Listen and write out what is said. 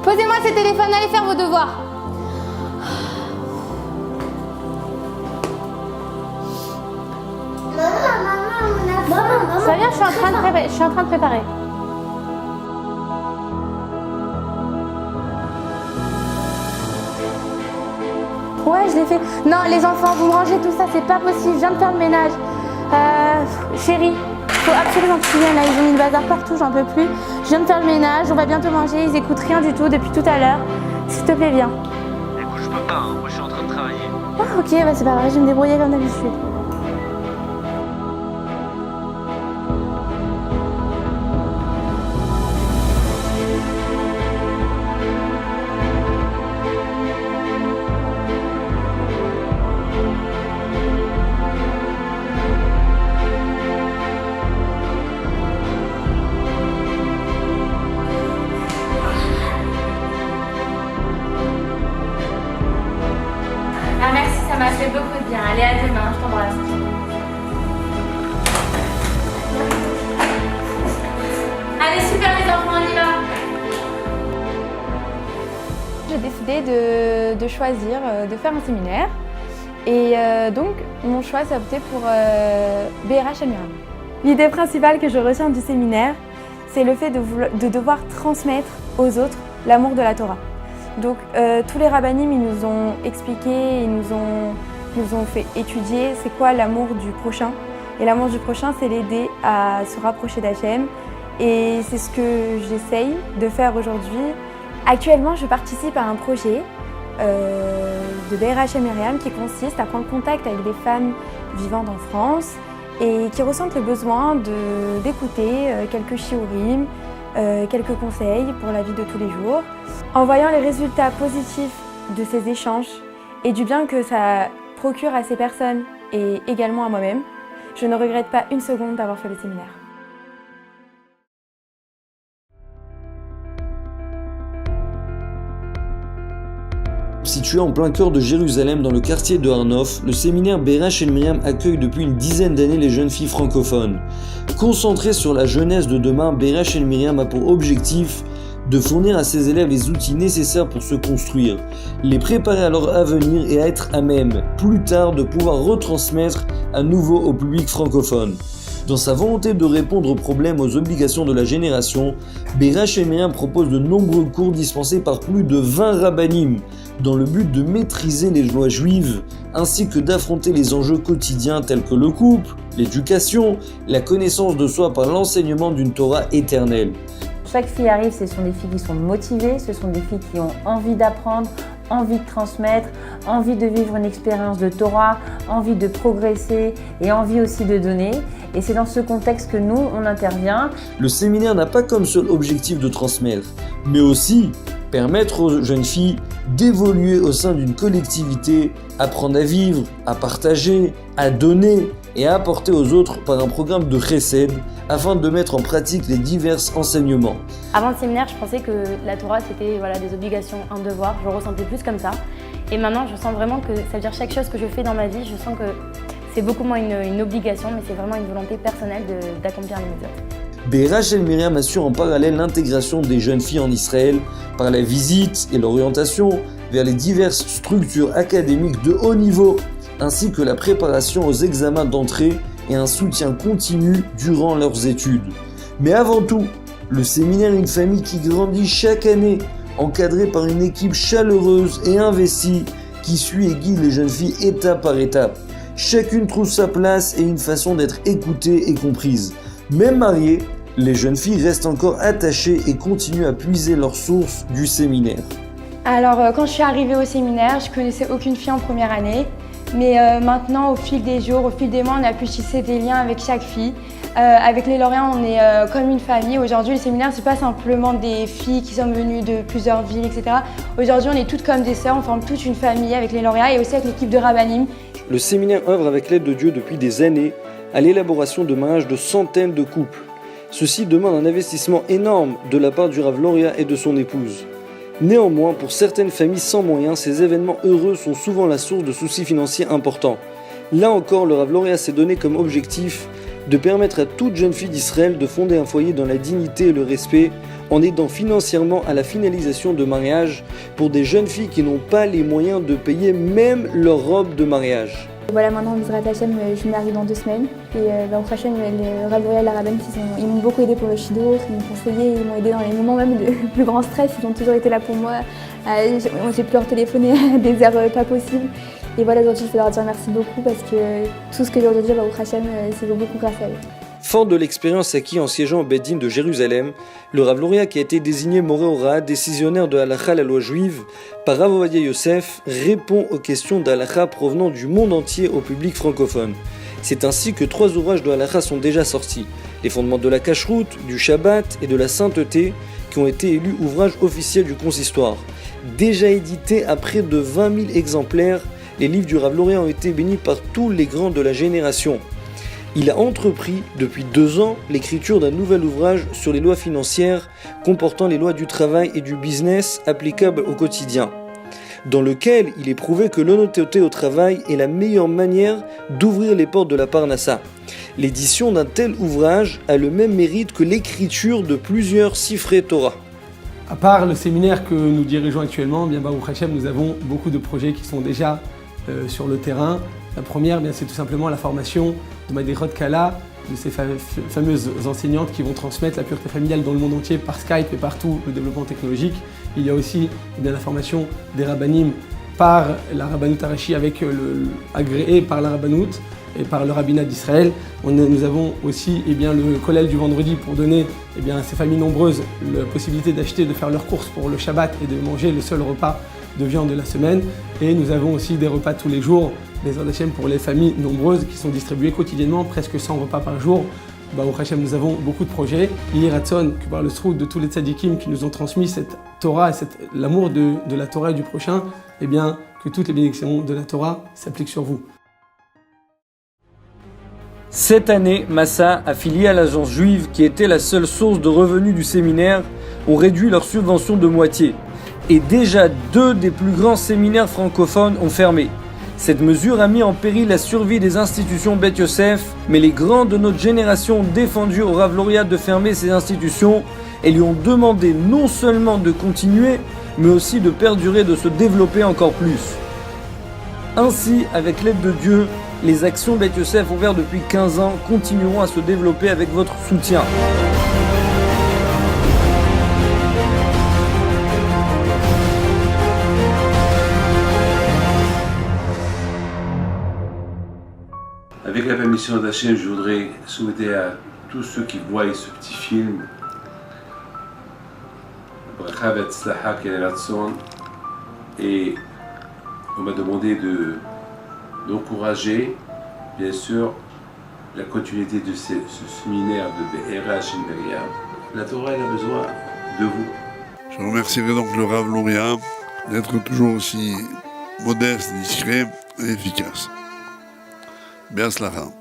Posez-moi ces téléphones, allez faire vos devoirs. Maman, Ça vient, je suis en train de préparer. Ouais, je l'ai fait. Non, les enfants, vous me rangez tout ça, c'est pas possible. Je viens de faire le ménage. Chérie, faut absolument que tu viennes là. Ils ont mis le bazar partout, j'en peux plus. Je viens de faire le ménage, on va bientôt manger. Ils écoutent rien du tout depuis tout à l'heure. S'il te plaît, viens. Écoute, je peux pas, hein. Moi je suis en train de travailler. Ah, ok, bah c'est pas vrai, je vais me débrouiller comme d'habitude. Ah merci, ça m'a fait beaucoup de bien. Allez, à demain, je t'embrasse. Allez, super les enfants, on y va. J'ai décidé de choisir de faire un séminaire. Et donc, mon choix s'est opté pour BRH Elmiriam. L'idée principale que je retiens du séminaire, c'est le fait de devoir transmettre aux autres l'amour de la Torah. Donc tous les rabbinim, ils nous ont expliqué, ils nous ont fait étudier c'est quoi l'amour du prochain. Et l'amour du prochain, c'est l'aider à se rapprocher d'Hachem. Et c'est ce que j'essaye de faire aujourd'hui. Actuellement, je participe à un projet de BRH Elmiriam qui consiste à prendre contact avec des femmes vivantes en France et qui ressentent le besoin d'écouter quelques shiurim, quelques conseils pour la vie de tous les jours. En voyant les résultats positifs de ces échanges et du bien que ça procure à ces personnes et également à moi-même, je ne regrette pas une seconde d'avoir fait le séminaire. Situé en plein cœur de Jérusalem, dans le quartier de Har Nof, le séminaire BRH Elmiriam accueille depuis une dizaine d'années les jeunes filles francophones. Concentré sur la jeunesse de demain, BRH Elmiriam a pour objectif de fournir à ses élèves les outils nécessaires pour se construire, les préparer à leur avenir et à être à même, plus tard, de pouvoir retransmettre à nouveau au public francophone. Dans sa volonté de répondre aux problèmes, aux obligations de la génération, BRH Elmiriam propose de nombreux cours dispensés par plus de 20 rabbinim, dans le but de maîtriser les lois juives, ainsi que d'affronter les enjeux quotidiens tels que le couple, l'éducation, la connaissance de soi par l'enseignement d'une Torah éternelle. Chaque fille arrive, ce sont des filles qui sont motivées, ce sont des filles qui ont envie d'apprendre, envie de transmettre, envie de vivre une expérience de Torah, envie de progresser et envie aussi de donner. Et c'est dans ce contexte que nous, on intervient. Le séminaire n'a pas comme seul objectif de transmettre, mais aussi permettre aux jeunes filles d'évoluer au sein d'une collectivité, apprendre à vivre, à partager, à donner et à apporter aux autres par un programme de chesed afin de mettre en pratique les divers enseignements. Avant le séminaire, je pensais que la Torah c'était des obligations, un devoir, je le ressentais plus comme ça. Et maintenant, je sens vraiment que ça veut dire chaque chose que je fais dans ma vie, je sens que c'est beaucoup moins une obligation, mais c'est vraiment une volonté personnelle d'accomplir les mitzvot. BRH Elmiriam assure en parallèle l'intégration des jeunes filles en Israël par la visite et l'orientation vers les diverses structures académiques de haut niveau, ainsi que la préparation aux examens d'entrée et un soutien continu durant leurs études. Mais avant tout, le séminaire est une famille qui grandit chaque année, encadrée par une équipe chaleureuse et investie qui suit et guide les jeunes filles étape par étape. Chacune trouve sa place et une façon d'être écoutée et comprise. Même mariées, les jeunes filles restent encore attachées et continuent à puiser leurs sources du séminaire. Alors quand je suis arrivée au séminaire, je connaissais aucune fille en première année. Mais maintenant, au fil des jours, au fil des mois, on a pu tisser des liens avec chaque fille. Avec les lauréats, on est comme une famille. Aujourd'hui, le séminaire, c'est pas simplement des filles qui sont venues de plusieurs villes, etc. Aujourd'hui, on est toutes comme des sœurs, on forme toute une famille avec les lauréats et aussi avec l'équipe de Rabbanim. Le séminaire œuvre avec l'aide de Dieu depuis des années à l'élaboration de mariages de centaines de couples. Ceci demande un investissement énorme de la part du Rav lauréat et de son épouse. Néanmoins, pour certaines familles sans moyens, ces événements heureux sont souvent la source de soucis financiers importants. Là encore, le Rav lauréat s'est donné comme objectif de permettre à toute jeune fille d'Israël de fonder un foyer dans la dignité et le respect en aidant financièrement à la finalisation de mariage pour des jeunes filles qui n'ont pas les moyens de payer même leur robe de mariage. Voilà, maintenant, Bezrat Hashem, je m'arrive dans 2 semaines. Et au Hashem, le Rav L'Oréal, la rabbin, ils m'ont beaucoup aidé pour le Shidour, ils m'ont conseillé, ils m'ont aidé dans les moments même de plus grand stress. Ils ont toujours été là pour moi. J'ai pu leur téléphoner à des heures pas possibles. Et voilà, aujourd'hui, je veux leur dire merci beaucoup parce que tout ce que j'ai aujourd'hui, au Hashem, c'est beaucoup grâce à eux. Fort de l'expérience acquise en siégeant au Beit Din de Jérusalem, le Rav L'Oréal, qui a été désigné Moré Ora, décisionnaire de Halakha, la loi juive, par Rav Ovadia Yosef, répond aux questions d'Halakha provenant du monde entier au public francophone. C'est ainsi que 3 ouvrages de Halakha sont déjà sortis, les fondements de la cacheroute, du Shabbat et de la sainteté, qui ont été élus ouvrages officiels du consistoire. Déjà édités à près de 20 000 exemplaires, les livres du Rav L'Oréal ont été bénis par tous les grands de la génération. Il a entrepris, depuis 2 ans, l'écriture d'un nouvel ouvrage sur les lois financières comportant les lois du travail et du business applicables au quotidien, dans lequel il est prouvé que l'honnêteté au travail est la meilleure manière d'ouvrir les portes de la Parnassa. L'édition d'un tel ouvrage a le même mérite que l'écriture de plusieurs Sifrei Torah. À part le séminaire que nous dirigeons actuellement, bien Baruch Hashem, nous avons beaucoup de projets qui sont déjà sur le terrain. La première, c'est tout simplement la formation de Madrechot Kala, de ces fameuses enseignantes qui vont transmettre la pureté familiale dans le monde entier par Skype et partout le développement technologique. Il y a aussi la formation des rabbanim par la Rabbanout Arashi agréée par la Rabbanout et par le rabbinat d'Israël. Nous avons aussi le collège du vendredi pour donner à ces familles nombreuses la possibilité d'acheter, de faire leurs courses pour le Shabbat et de manger le seul repas de viande de la semaine. Et nous avons aussi des repas tous les jours, les Hashem pour les familles nombreuses qui sont distribuées quotidiennement, presque 100 repas par jour. Baruch Hashem, nous avons beaucoup de projets. Il y a Ratson, que par le sroud de tous les tzadikim qui nous ont transmis cette Torah et l'amour de la Torah et du prochain, que toutes les bénédictions de la Torah s'appliquent sur vous. Cette année, Massa, affilié à l'agence juive qui était la seule source de revenus du séminaire, ont réduit leur subvention de moitié. Et déjà 2 des plus grands séminaires francophones ont fermé. Cette mesure a mis en péril la survie des institutions Beit Yosef, mais les grands de notre génération ont défendu au Rav L'Oréal de fermer ces institutions et lui ont demandé non seulement de continuer, mais aussi de perdurer, de se développer encore plus. Ainsi, avec l'aide de Dieu, les actions Beit Yosef ouvertes depuis 15 ans continueront à se développer avec votre soutien. Avec la permission d'Hachem, je voudrais souhaiter à tous ceux qui voient ce petit film bracha v'hatzlacha ken ratson, et on m'a demandé d'encourager, bien sûr, la continuité de ce séminaire de Be'era Hashem Miriam. La Torah, elle a besoin de vous. Je remercierai donc le Rav L'Oréal d'être toujours aussi modeste, discret et efficace. Be'atzlacha.